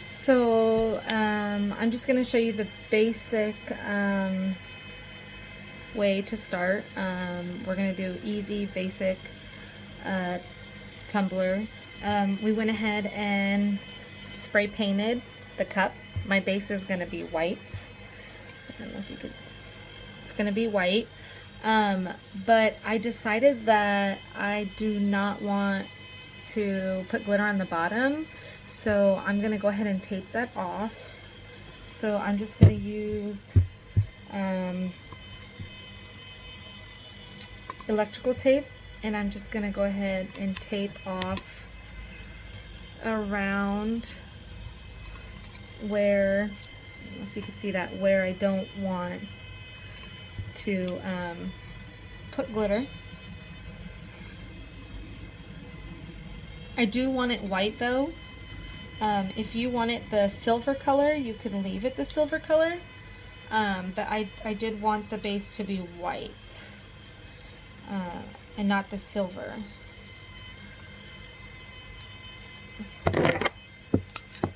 So I'm just going to show you the basic way to start. We're going to do easy, basic tumbler. We went ahead and spray painted the cup. My base is going to be white. I don't know if you could. It's going to be white. But I decided that I do not want to put glitter on the bottom, so I'm going to go ahead and tape that off. So I'm just going to use electrical tape, and I'm just going to go ahead and tape off around where, I don't know if you can see that, where I don't want to put glitter. I do want it white though. If you want it the silver color, you can leave it the silver color, but I did want the base to be white and not the silver.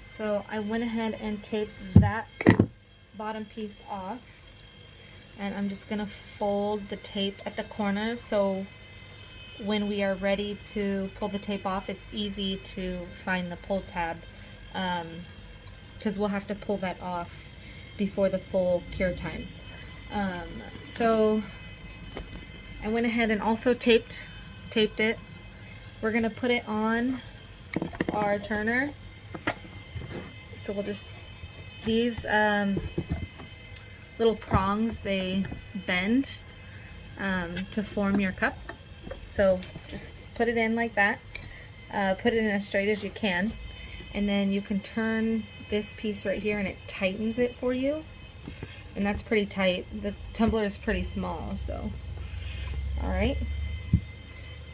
So I went ahead and taped that bottom piece off, and I'm just going to fold the tape at the corner so when we are ready to pull the tape off, it's easy to find the pull tab, because we'll have to pull that off before the full cure time. So I went ahead and also taped it. We're going to put it on our turner. So we'll just, these little prongs, they bend to form your cup. So just put it in like that. Put it in as straight as you can. And then you can turn this piece right here and it tightens it for you. And that's pretty tight. The tumbler is pretty small, so. Alright.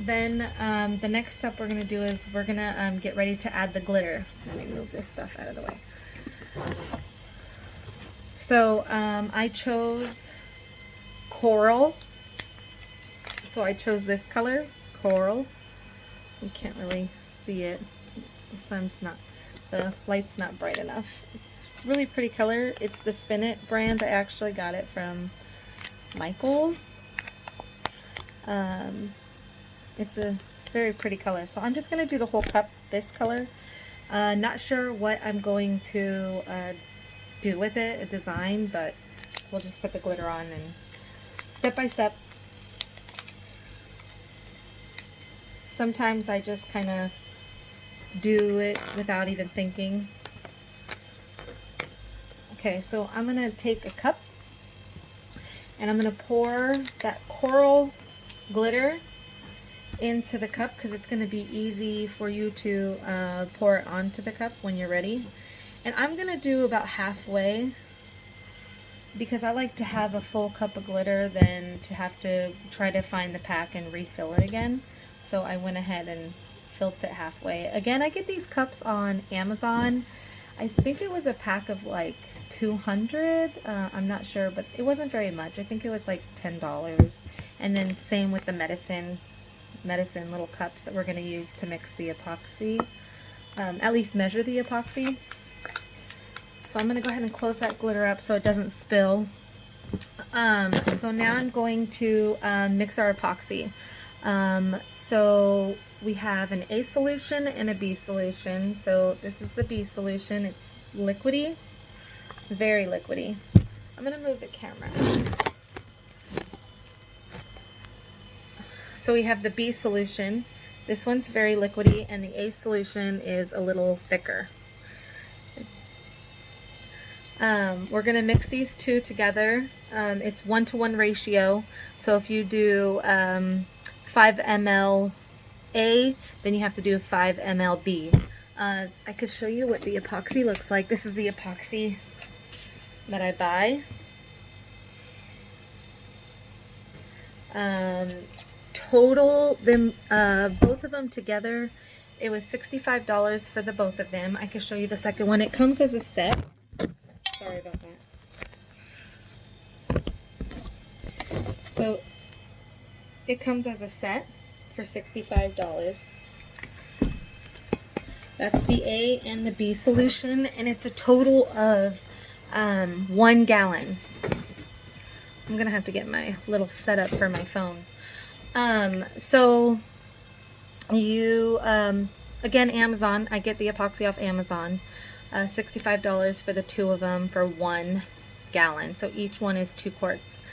Then the next step we're going to do is we're going to get ready to add the glitter. Let me move this stuff out of the way. So I chose coral. So I chose this color, coral. You can't really see it. The light's not bright enough. It's really pretty color. It's the Spin It brand. I actually got it from Michael's. It's a very pretty color. So I'm just going to do the whole cup this color. Not sure what I'm going to do with it, a design, but we'll just put the glitter on and step by step. Sometimes I just kind of do it without even thinking. Okay, so I'm going to take a cup and I'm going to pour that coral glitter into the cup because it's going to be easy for you to pour it onto the cup when you're ready. And I'm going to do about halfway because I like to have a full cup of glitter than to have to try to find the pack and refill it again. So I went ahead and filled it halfway. Again, I get these cups on Amazon. I think it was a pack of like 200. I'm not sure, but it wasn't very much. I think it was like $10. And then same with the medicine little cups that we're going to use to mix the epoxy. At least measure the epoxy. So I'm going to go ahead and close that glitter up so it doesn't spill. So now I'm going to mix our epoxy. So we have an A solution and a B solution. So this is the B solution. It's liquidy, very liquidy. I'm going to move the camera. So we have the B solution. This one's very liquidy, and the A solution is a little thicker. We're going to mix these two together. It's 1-to-1 ratio. So if you do 5 ml A, then you have to do 5 ml B. I could show you what the epoxy looks like. This is the epoxy that I buy. Total, them both of them together, it was $65 for the both of them. I can show you the second one. It comes as a set. Sorry about that. So it comes as a set for $65. That's the A and the B solution, and it's a total of 1 gallon. I'm gonna have to get my little setup for my phone. So you, again, Amazon, I get the epoxy off Amazon, $65 for the 2 of them for 1 gallon. So each one is 2 quarts.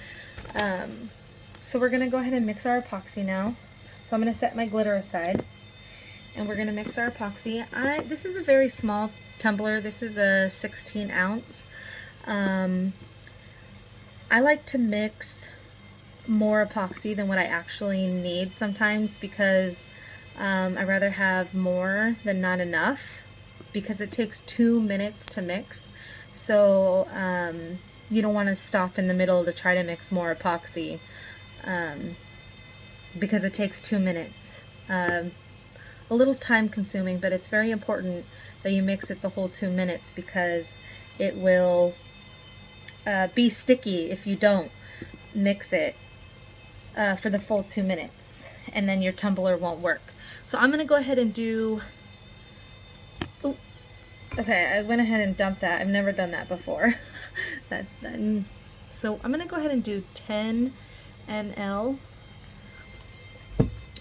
So we're gonna go ahead and mix our epoxy now. So I'm gonna set my glitter aside, and we're gonna mix our epoxy. This is a very small tumbler. This is a 16 ounce. I like to mix more epoxy than what I actually need sometimes, because I'd rather have more than not enough, because it takes 2 minutes to mix. So you don't want to stop in the middle to try to mix more epoxy, because it takes 2 minutes. A little time consuming, but it's very important that you mix it the whole 2 minutes, because it will be sticky if you don't mix it for the full 2 minutes, and then your tumbler won't work. So I'm gonna go ahead and do, okay, I went ahead and dumped that. I've never done that before. So I'm gonna go ahead and do 10 ml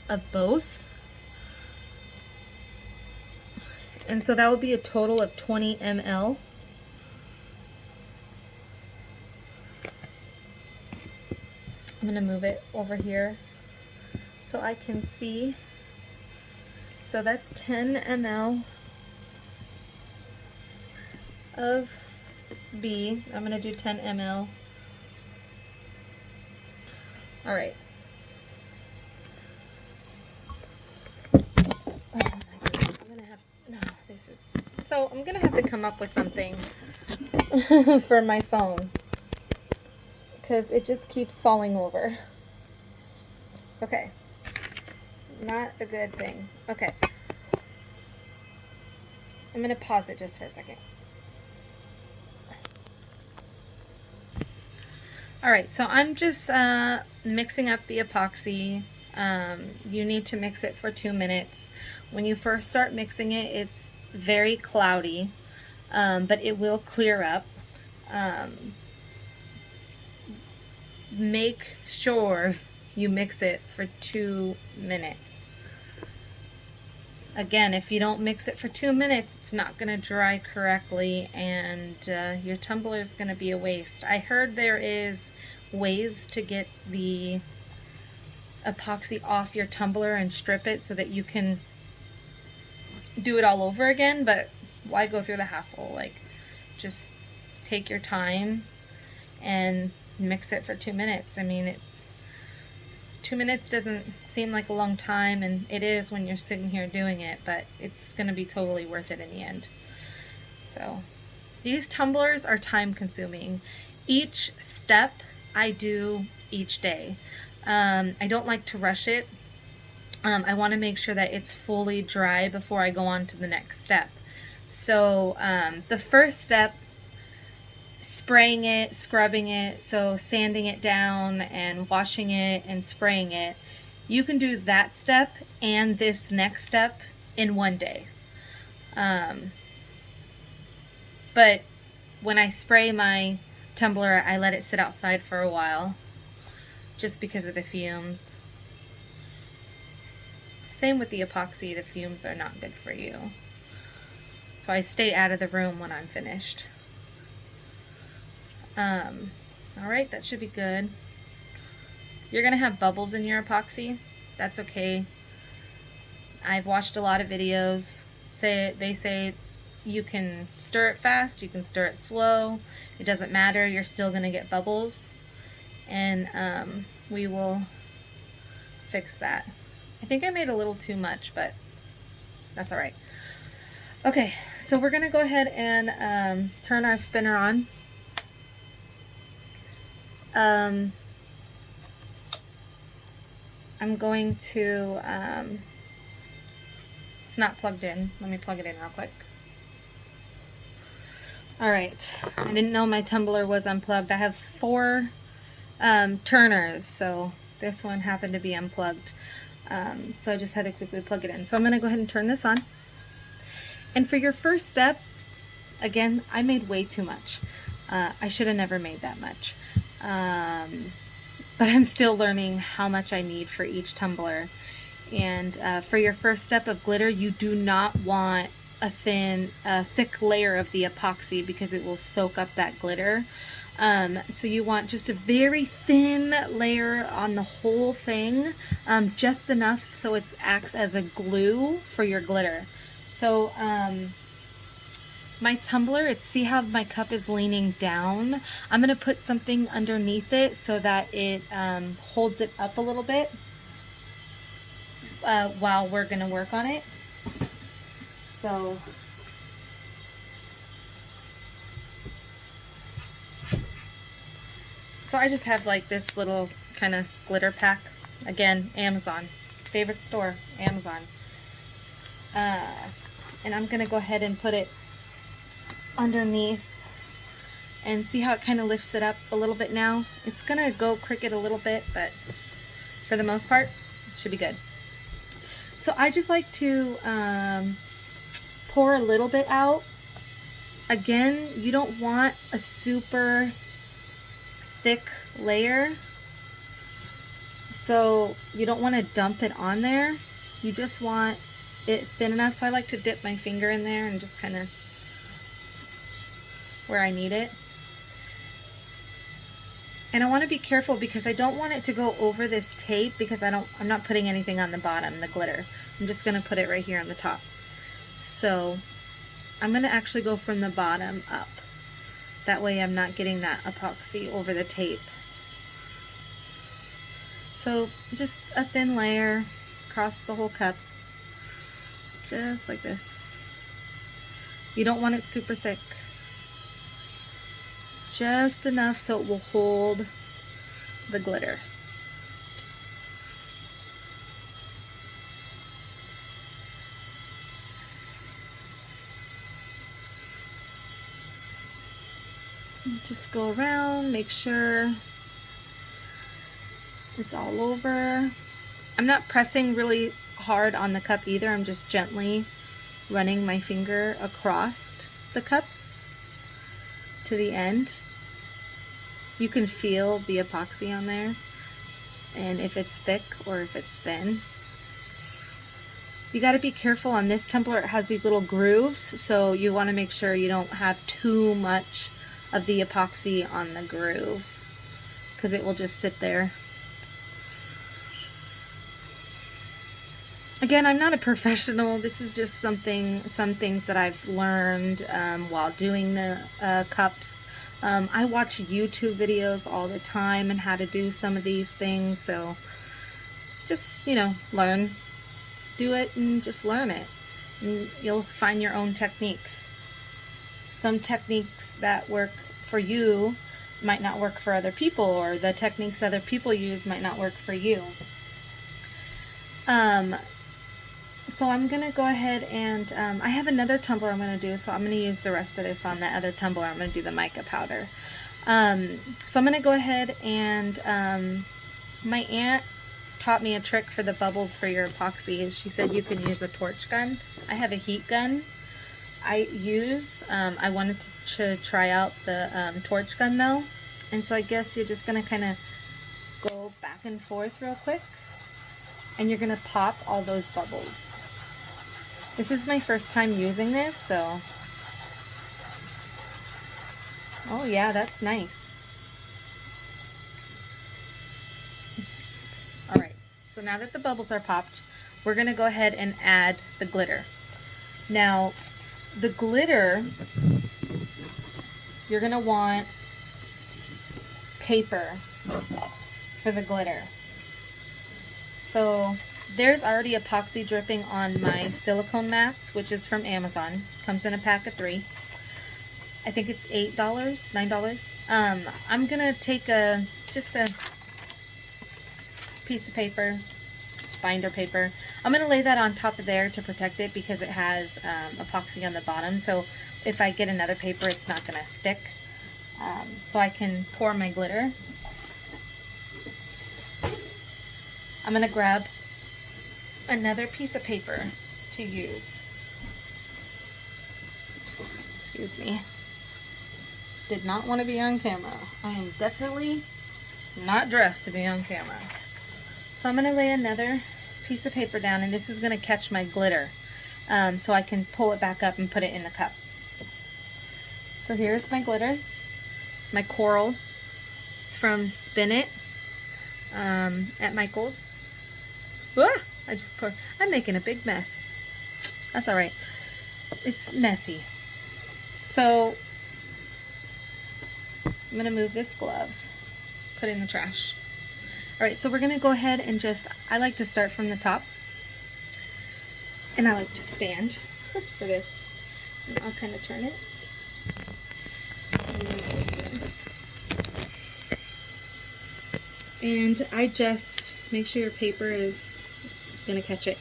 of both. And so that will be a total of 20 ml. I'm going to move it over here so I can see. So that's 10 ml of B. I'm going to do 10 ml. All right. Oh my goodness. I'm going to have, no, this is, so I'm going to have to come up with something for my phone, because it just keeps falling over. Okay. Not a good thing. Okay. I'm going to pause it just for a second. Alright, so I'm just mixing up the epoxy. You need to mix it for 2 minutes. When you first start mixing it, it's very cloudy, but it will clear up. Make sure you mix it for 2 minutes. Again, if you don't mix it for 2 minutes, it's not going to dry correctly, and your tumbler is going to be a waste. I heard there is ways to get the epoxy off your tumbler and strip it so that you can do it all over again, but why go through the hassle? Like, just take your time and mix it for 2 minutes. I mean, 2 minutes doesn't seem like a long time, and it is when you're sitting here doing it, but it's going to be totally worth it in the end. So these tumblers are time consuming. Each step I do each day. I don't like to rush it. I want to make sure that it's fully dry before I go on to the next step. So the first step, spraying it, scrubbing it, so sanding it down and washing it and spraying it, you can do that step and this next step in one day. But when I spray my tumbler, I let it sit outside for a while just because of the fumes. Same with the epoxy, the fumes are not good for you. So I stay out of the room when I'm finished. Alright, that should be good. You're going to have bubbles in your epoxy. That's okay. I've watched a lot of videos. They say you can stir it fast, you can stir it slow. It doesn't matter, you're still going to get bubbles. And we will fix that. I think I made a little too much, but that's alright. Okay, so we're going to go ahead and turn our spinner on. I'm going to, it's not plugged in. Let me plug it in real quick. Alright, I didn't know my tumbler was unplugged. I have 4 turners, so this one happened to be unplugged. So I just had to quickly plug it in. So I'm going to go ahead and turn this on. And for your first step, again, I made way too much. I should have never made that much. But I'm still learning how much I need for each tumbler. And for your first step of glitter, you do not want a thick layer of the epoxy because it will soak up that glitter. So you want just a very thin layer on the whole thing, just enough so it acts as a glue for your glitter. So my tumbler, see how my cup is leaning down? I'm going to put something underneath it so that it holds it up a little bit while we're going to work on it. So I just have like this little kind of glitter pack. Again, Amazon. Favorite store, Amazon. And I'm going to go ahead and put it underneath and see how it kind of lifts it up a little bit now. It's going to go crooked a little bit, but for the most part, it should be good. So I just like to pour a little bit out. Again, you don't want a super thick layer, so you don't want to dump it on there. You just want it thin enough. So I like to dip my finger in there and just kind of where I need it. And I want to be careful because I don't want it to go over this tape because I'm not putting anything on the bottom, the glitter. I'm just going to put it right here on the top. So I'm going to actually go from the bottom up. That way I'm not getting that epoxy over the tape. So just a thin layer across the whole cup. Just like this. You don't want it super thick. Just enough so it will hold the glitter. Just go around, make sure it's all over. I'm not pressing really hard on the cup either. I'm just gently running my finger across the cup to the end. You can feel the epoxy on there, and if it's thick or if it's thin. You got to be careful on this tumbler. It has these little grooves, so you want to make sure you don't have too much of the epoxy on the groove because it will just sit there. Again, I'm not a professional. This is just some things that I've learned while doing the cups. I watch YouTube videos all the time and how to do some of these things, so just, you know, learn. Do it and just learn it. And you'll find your own techniques. Some techniques that work for you might not work for other people, or the techniques other people use might not work for you. So I'm going to go ahead and, I have another tumbler I'm going to do, so I'm going to use the rest of this on that other tumbler. I'm going to do the mica powder. So I'm going to go ahead and, my aunt taught me a trick for the bubbles for your epoxy. She said you can use a torch gun. I have a heat gun I use. I wanted to try out the torch gun though, and so I guess you're just going to kind of go back and forth real quick. And you're going to pop all those bubbles. This is my first time using this, so... Oh yeah, that's nice. Alright, so now that the bubbles are popped, we're going to go ahead and add the glitter. Now, the glitter, you're going to want paper for the glitter. So there's already epoxy dripping on my silicone mats, which is from Amazon. Comes in a pack of 3. I think it's $8, $9. I'm gonna take just a piece of paper, binder paper. I'm gonna lay that on top of there to protect it because it has epoxy on the bottom. So if I get another paper, it's not gonna stick. So I can pour my glitter. I'm going to grab another piece of paper to use. Excuse me. Did not want to be on camera. I am definitely not dressed to be on camera. So I'm going to lay another piece of paper down, and this is going to catch my glitter. So I can pull it back up and put it in the cup. So here's my glitter, my coral. It's from Spin It at Michael's. Ah, I just poured. I'm making a big mess. That's all right. It's messy. So I'm going to move this glove, put it in the trash. All right, so we're going to go ahead and I like to start from the top. And I like to stand for this. And I'll kind of turn it. And I just make sure your paper is going to catch it.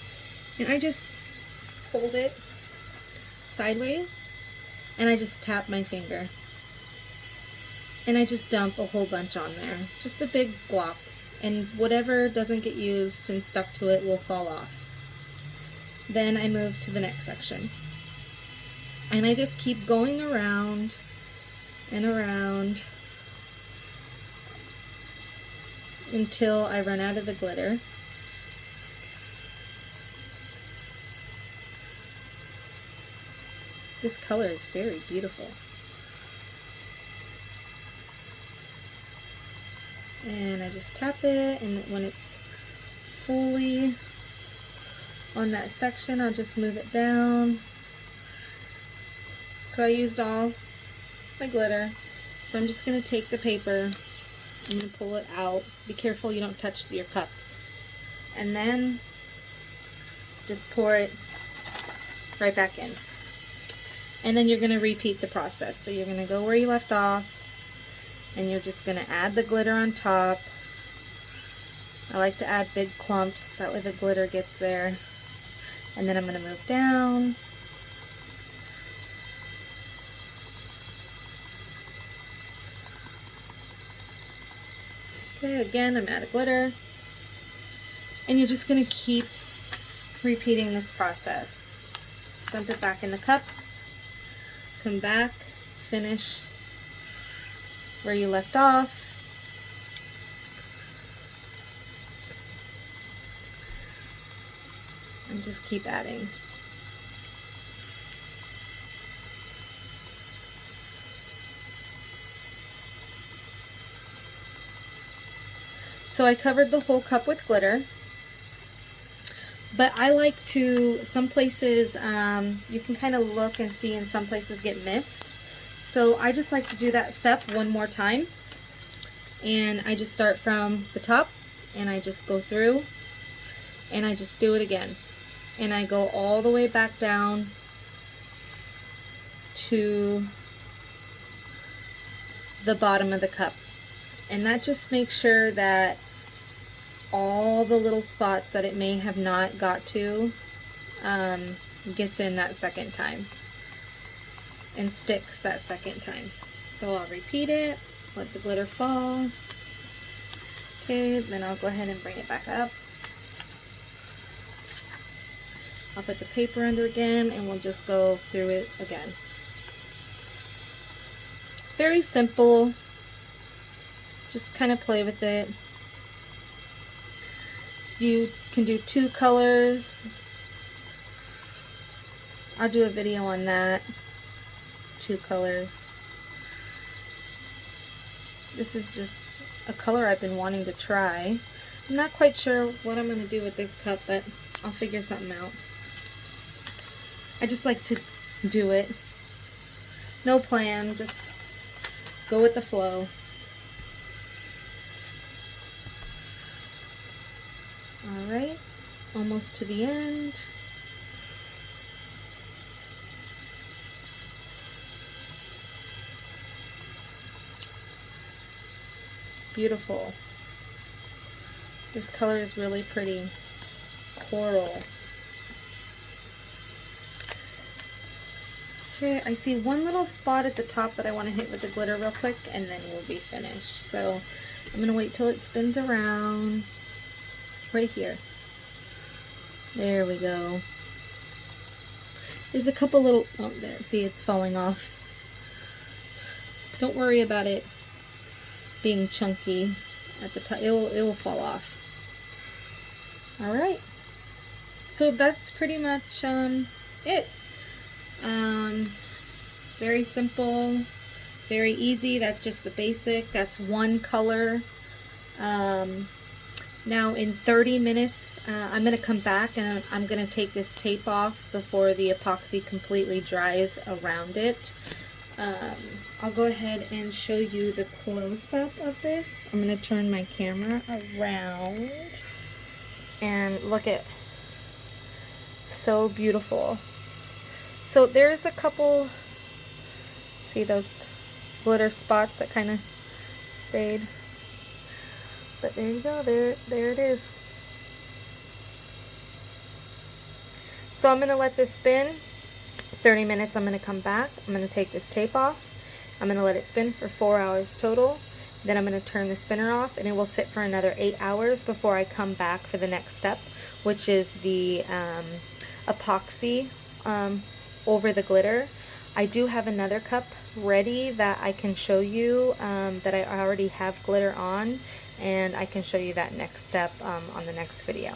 And I just hold it sideways. And I just tap my finger. And I just dump a whole bunch on there. Just a big glop. And whatever doesn't get used and stuck to it will fall off. Then I move to the next section. And I just keep going around and around until I run out of the glitter. This color is very beautiful. And I just tap it, and when it's fully on that section, I'll just move it down. So I used all my glitter. So I'm just going to take the paper, I'm going to pull it out. Be careful you don't touch your cup. And then just pour it right back in. And then you're going to repeat the process. So you're going to go where you left off, and you're just going to add the glitter on top. I like to add big clumps, that way the glitter gets there. And then I'm going to move down. Okay, again, I'm out of glitter. And you're just going to keep repeating this process. Dump it back in the cup. Come back, finish where you left off. And just keep adding. So I covered the whole cup with glitter, but I like to, some places you can kind of look and see, and some places get missed. So I just like to do that step one more time, and I just start from the top and I just go through and I just do it again. And I go all the way back down to the bottom of the cup. And that just makes sure that all the little spots that it may have not got to gets in that second time and sticks that second time. So I'll repeat it, let the glitter fall. Okay, then I'll go ahead and bring it back up. I'll put the paper under again, and we'll just go through it again. Very simple. Just kind of play with it. You can do 2 colors. I'll do a video on that. 2 colors. This is just a color I've been wanting to try. I'm not quite sure what I'm going to do with this cup, but I'll figure something out. I just like to do it. No plan, just go with the flow. Alright, almost to the end. Beautiful. This color is really pretty. Coral. Okay, I see one little spot at the top that I want to hit with the glitter real quick, and then we'll be finished. So I'm going to wait till it spins around right here. There we go. There's a couple little, oh there, see it's falling off. Don't worry about it being chunky at the top. It will fall off. All right. So that's pretty much it. Very simple, very easy. That's just the basic. That's one color. Now in 30 minutes, I'm going to come back and I'm going to take this tape off before the epoxy completely dries around it. I'll go ahead and show you the close-up of this. I'm going to turn my camera around and look at, so beautiful. So there's a couple, see those glitter spots that kind of stayed. But there you go, there it is. So I'm going to let this spin 30 minutes. I'm going to come back. I'm going to take this tape off. I'm going to let it spin for 4 hours total. Then I'm going to turn the spinner off, and it will sit for another 8 hours before I come back for the next step, which is the epoxy over the glitter. I do have another cup ready that I can show you that I already have glitter on, and I can show you that next step on the next video.